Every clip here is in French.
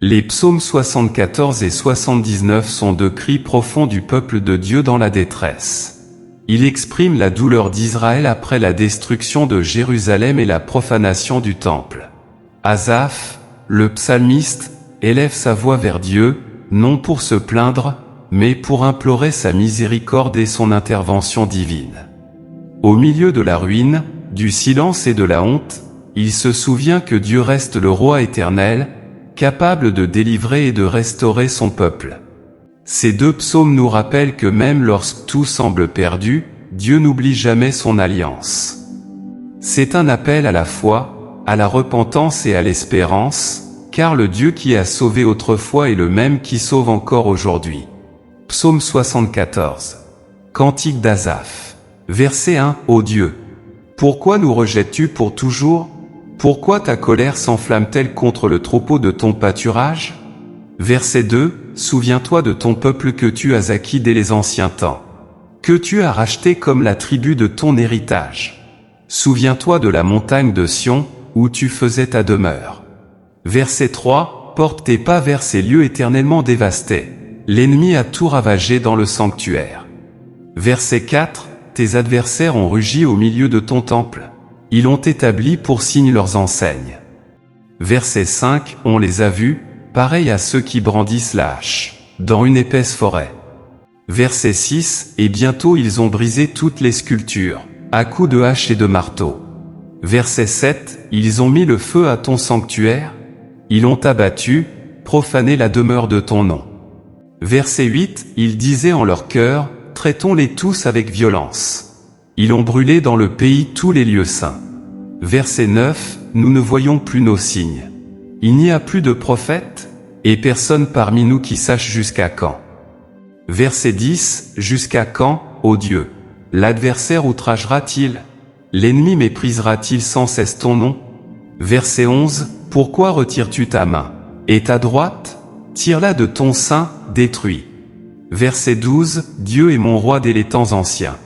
Les psaumes 74 et 79 sont deux cris profonds du peuple de Dieu dans la détresse. Il exprime la douleur d'Israël après la destruction de Jérusalem et la profanation du temple. Asaph, le psalmiste, élève sa voix vers Dieu, non pour se plaindre, mais pour implorer sa miséricorde et son intervention divine. Au milieu de la ruine, du silence et de la honte, il se souvient que Dieu reste le roi éternel, capable de délivrer et de restaurer son peuple. Ces deux psaumes nous rappellent que même lorsque tout semble perdu, Dieu n'oublie jamais son alliance. C'est un appel à la foi, à la repentance et à l'espérance, car le Dieu qui a sauvé autrefois est le même qui sauve encore aujourd'hui. Psaume 74. Cantique d'Asaph. Verset 1. Ô Dieu! Pourquoi nous rejettes-tu pour toujours? Pourquoi ta colère s'enflamme-t-elle contre le troupeau de ton pâturage? Verset 2. Souviens-toi de ton peuple que tu as acquis dès les anciens temps, que tu as racheté comme la tribu de ton héritage. Souviens-toi de la montagne de Sion, où tu faisais ta demeure. Verset 3. Porte tes pas vers ces lieux éternellement dévastés. L'ennemi a tout ravagé dans le sanctuaire. Verset 4. Tes adversaires ont rugi au milieu de ton temple. Ils ont établi pour signe leurs enseignes. Verset 5. On les a vus, pareils à ceux qui brandissent la hache, dans une épaisse forêt. Verset 6. Et bientôt ils ont brisé toutes les sculptures, à coups de hache et de marteau. Verset 7. Ils ont mis le feu à ton sanctuaire. Ils ont abattu, profané la demeure de ton nom. Verset 8. Ils disaient en leur cœur, traitons-les tous avec violence. Ils ont brûlé dans le pays tous les lieux saints. Verset 9. Nous ne voyons plus nos signes. Il n'y a plus de prophètes, et personne parmi nous qui sache jusqu'à quand. Verset 10. Jusqu'à quand, ô Dieu? L'adversaire outragera-t-il? L'ennemi méprisera-t-il sans cesse ton nom? Verset 11. Pourquoi retires-tu ta main? Et ta droite? Tire-la de ton sein, détruis. Verset 12. Dieu est mon roi dès les temps anciens.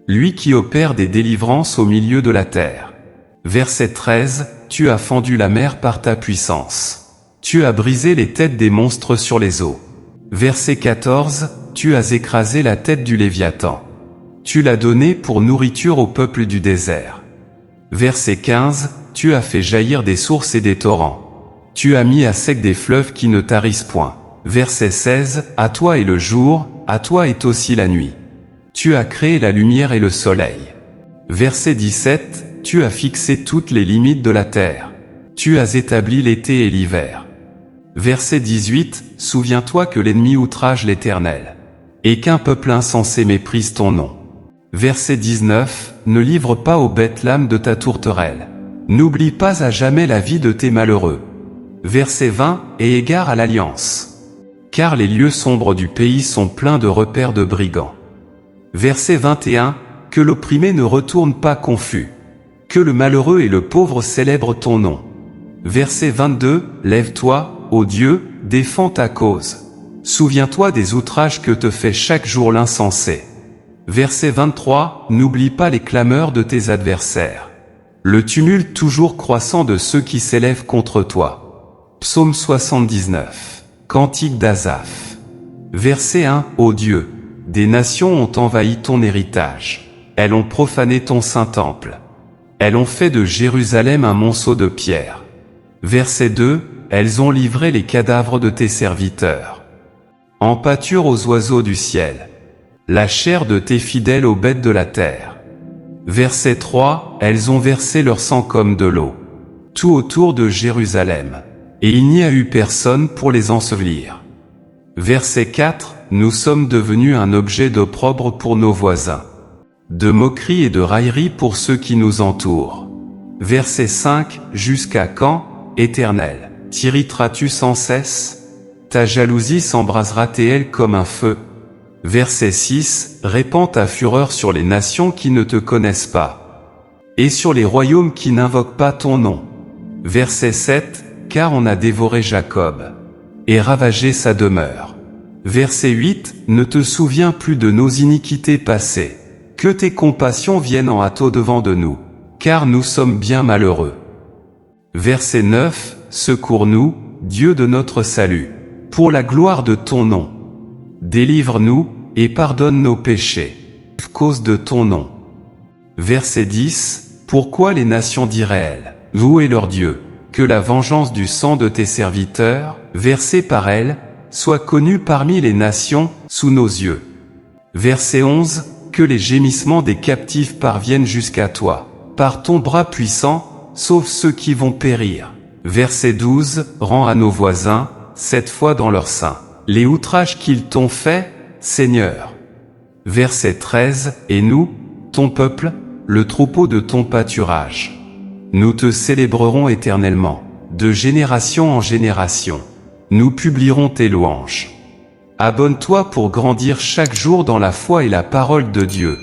Lui qui opère des délivrances au milieu de la terre. Verset 13. Tu as fendu la mer par ta puissance. Tu as brisé les têtes des monstres sur les eaux. Verset 14. Tu as écrasé la tête du Léviathan. Tu l'as donné pour nourriture au peuple du désert. Verset 15. Tu as fait jaillir des sources et des torrents. Tu as mis à sec des fleuves qui ne tarissent point. Verset 16. À toi est le jour, à toi est aussi la nuit. Tu as créé la lumière et le soleil. Verset 17. Tu as fixé toutes les limites de la terre. Tu as établi l'été et l'hiver. Verset 18. Souviens-toi que l'ennemi outrage l'Éternel, et qu'un peuple insensé méprise ton nom. Verset 19. Ne livre pas aux bêtes l'âme de ta tourterelle. N'oublie pas à jamais la vie de tes malheureux. Verset 20. Et égare à l'alliance. Car les lieux sombres du pays sont pleins de repères de brigands. Verset 21. Que l'opprimé ne retourne pas confus. Que le malheureux et le pauvre célèbrent ton nom. Verset 22. Lève-toi, ô Dieu, défends ta cause. Souviens-toi des outrages que te fait chaque jour l'insensé. Verset 23. N'oublie pas les clameurs de tes adversaires. Le tumulte toujours croissant de ceux qui s'élèvent contre toi. Psaume 79. Cantique d'Asaph. Verset 1. Ô Dieu, des nations ont envahi ton héritage. Elles ont profané ton saint temple. Elles ont fait de Jérusalem un monceau de pierre. Verset 2. Elles ont livré les cadavres de tes serviteurs en pâture aux oiseaux du ciel, la chair de tes fidèles aux bêtes de la terre. Verset 3. Elles ont versé leur sang comme de l'eau, tout autour de Jérusalem, et il n'y a eu personne pour les ensevelir. Verset 4. Nous sommes devenus un objet d'opprobre pour nos voisins, de moquerie et de raillerie pour ceux qui nous entourent. Verset 5. Jusqu'à quand, Éternel, t'irriteras-tu sans cesse? Ta jalousie s'embrasera-t-elle comme un feu? Verset 6. Répands ta fureur sur les nations qui ne te connaissent pas, et sur les royaumes qui n'invoquent pas ton nom. Verset 7. Car on a dévoré Jacob, et ravagé sa demeure. Verset 8. Ne te souviens plus de nos iniquités passées. Que tes compassions viennent en hâte au-devant de nous, car nous sommes bien malheureux. Verset 9. Secours-nous, Dieu de notre salut, pour la gloire de ton nom. Délivre-nous, et pardonne nos péchés, à cause de ton nom. Verset 10. Pourquoi les nations diraient-elles, louez leur Dieu, que la vengeance du sang de tes serviteurs, versée par elles, soit connue parmi les nations, sous nos yeux. Verset 11. Que les gémissements des captifs parviennent jusqu'à toi. Par ton bras puissant, sauve ceux qui vont périr. Verset 12. Rends à nos voisins, cette fois dans leur sein, les outrages qu'ils t'ont faits, Seigneur. Verset 13. Et nous, ton peuple, le troupeau de ton pâturage. Nous te célébrerons éternellement, de génération en génération. Nous publierons tes louanges. Abonne-toi pour grandir chaque jour dans la foi et la parole de Dieu.